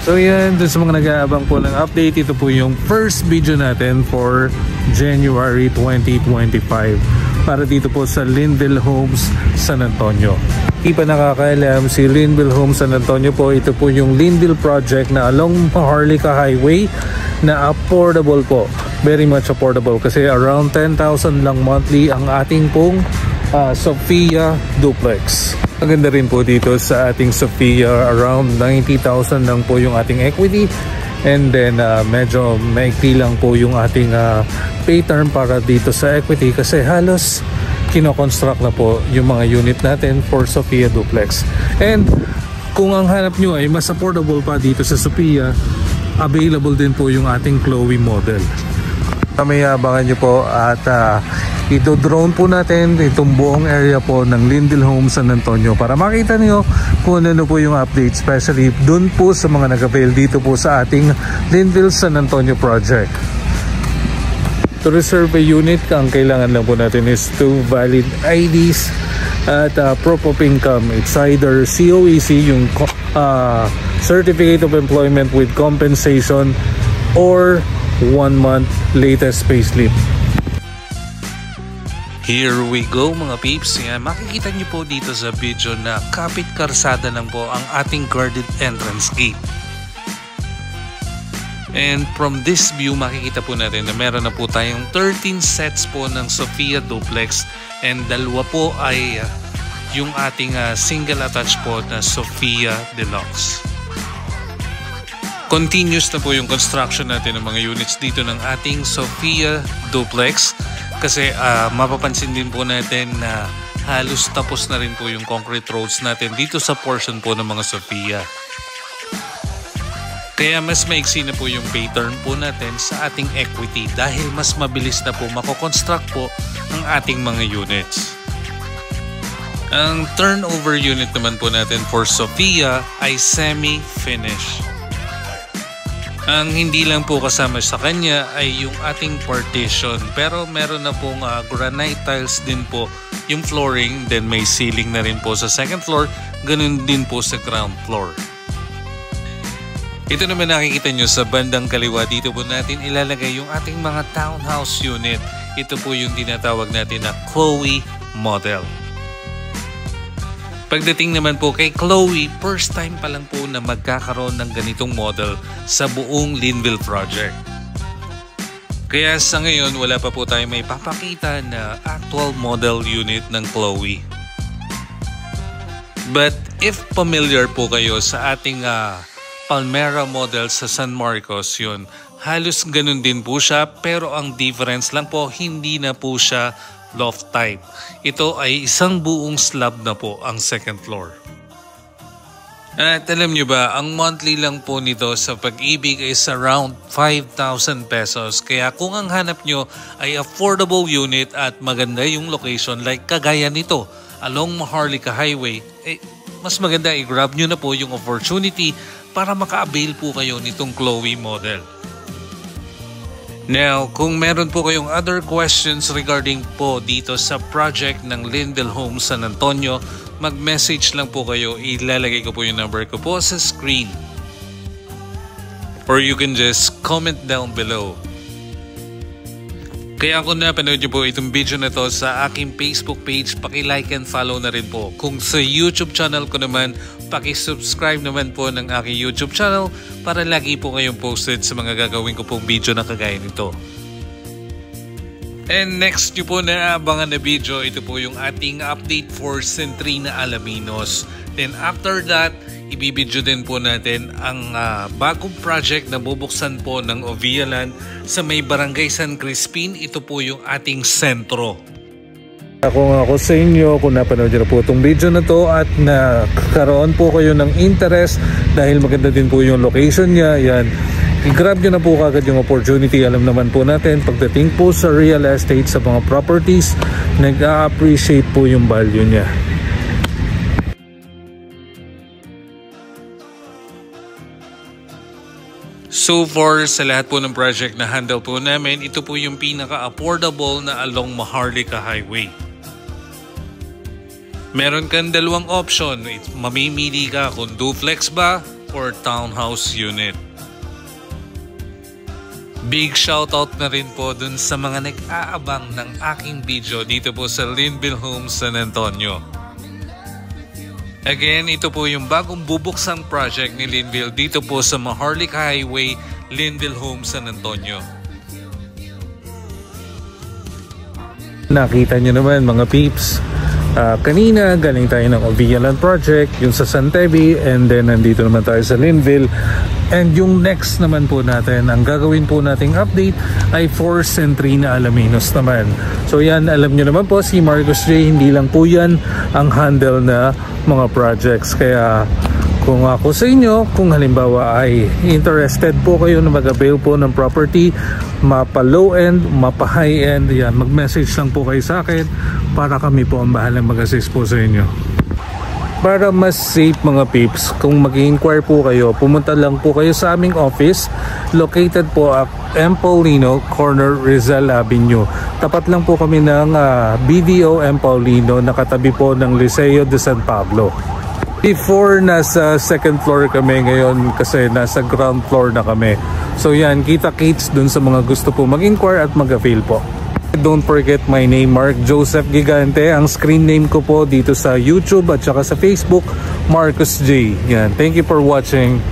So yan, dun sa mga nag-aabang po ng update, ito po yung first video natin for January 2025 para dito po sa Linville Homes, San Antonio. Hindi pa nakakaalam, si Linville Homes, San Antonio po, ito po yung Linville project na along Maharlika Highway na affordable po. Very much affordable kasi around 10,000 lang monthly ang ating pong Sophia Duplex. Maganda rin po dito sa ating Sophia, around 90,000 lang po yung ating equity, and then medyo maikli lang po yung ating pay term para dito sa equity kasi halos kino-construct na po yung mga unit natin for Sophia Duplex. And kung ang hanap nyo ay mas affordable pa dito sa Sophia, available din po yung ating Chloe model. May abangan nyo po at ito-drone po natin itong buong area po ng Linville Homes San Antonio para makita niyo kung ano po yung update, especially dun po sa mga nag-avail dito po sa ating Linville San Antonio project. To reserve a unit, ang kailangan lang po natin is 2 valid IDs at proof of income. It's either COEC, yung Certificate of Employment with Compensation, or 1 month latest payslip. Here we go mga peeps. Yan, makikita nyo po dito sa video na kapit karsada lang po ang ating guarded entrance gate. And from this view, makikita po natin na meron na po tayong 13 sets po ng Sophia Duplex and dalawa po ay yung ating single attached po na Sophia Deluxe. Continuous na po yung construction natin ng mga units dito ng ating Sophia Duplex. Kasi mapapansin din po natin na halos tapos na rin po yung concrete roads natin dito sa portion po ng mga Sophia. Kaya mas maiksi na po yung pay term po natin sa ating equity dahil mas mabilis na po mako-construct po ang ating mga units. Ang turnover unit naman po natin for Sophia ay semi-finish. Ang hindi lang po kasama sa kanya ay yung ating partition, pero meron na pong granite tiles din po yung flooring, then may ceiling na rin po sa second floor, ganun din po sa ground floor. Ito naman nakikita nyo sa bandang kaliwa, dito po natin ilalagay yung ating mga townhouse unit. Ito po yung tinatawag natin na Chloe model. Pagdating naman po kay Chloe, first time pa lang po na magkakaroon ng ganitong model sa buong Linville project. Kaya sa ngayon, wala pa po tayo may papakita na actual model unit ng Chloe. But if familiar po kayo sa ating Palmera model sa San Marcos, yun, halos ganun din po siya, pero ang difference lang po, hindi na po siya loft type. Ito ay isang buong slab na po ang second floor. At alam nyo ba, ang monthly lang po nito sa Pag-ibig is around 5,000 pesos. Kaya kung ang hanap nyo ay affordable unit at maganda yung location like kagaya nito along Maharlika Highway, mas maganda i-grab nyo na po yung opportunity para maka-avail po kayo nitong Chloe model. Now, kung meron po kayong other questions regarding po dito sa project ng Linville Homes San Antonio, mag-message lang po kayo. Ilalagay ko po yung number ko po sa screen. Or you can just comment down below. Kaya kung napanood nyo po itong video na to sa aking Facebook page, paki-like and follow na rin po. Kung sa YouTube channel ko naman, paki-subscribe naman po ng aking YouTube channel para lagi po kayong posted sa mga gagawin ko pong video na kagaya nito. And next nyo po na abangan na video, ito po yung ating update for Centrina Alaminos. Then after that, ibibidyo din po natin ang bagong project na bubuksan po ng Ovialand sa may Barangay San Crispin. Ito po yung ating sentro. Kung ako sa inyo, kung napanood nyo na po itong video na to at nakaroon po kayo ng interest dahil maganda din po yung location niya, yan, i-grab nyo na po kagad yung opportunity. Alam naman po natin, pagdating po sa real estate, sa mga properties, nag-a-appreciate po yung value niya. So far, sa lahat po ng project na handle po namin, ito po yung pinaka-affordable na along Maharlika Highway. Meron kang dalawang option. Mamimili ka kung duplex ba or townhouse unit. Big shoutout na rin po dun sa mga nag-aabang ng aking video dito po sa Linville Homes San Antonio. Again, ito po yung bagong bubuksang project ni Linville dito po sa Maharlika Highway, Linville Homes San Antonio. Nakita nyo naman mga peeps, kanina galing tayo ng Ovialan project, yung sa Santevi, and then nandito naman tayo sa Linville. And yung next naman po natin, ang gagawin po nating update ay for Centrina Alaminos naman. So yan, alam nyo naman po, si Marcos J, hindi lang po yan ang handle na mga projects. Kaya kung ako sa inyo, kung halimbawa ay interested po kayo na mag-avail po ng property, mapa low end, mapa high end, yan, mag-message lang po kayo sa akin para kami po ang bahalang mag-assist po sa inyo. Para mas safe mga peeps, kung mag-inquire po kayo, pumunta lang po kayo sa aming office, located po at M. Paulino, corner Rizal Avenue. Tapat lang po kami ng BDO M. Paulino, nakatabi po ng Liceo de San Pablo. Before, nasa second floor kami, ngayon kasi nasa ground floor na kami. So yan, kita-kits dun sa mga gusto po mag-inquire at mag-avail po. Don't forget my name, Mark Joseph Gigante. Ang screen name ko po dito sa YouTube at saka sa Facebook, Marcos J. Yan, thank you for watching.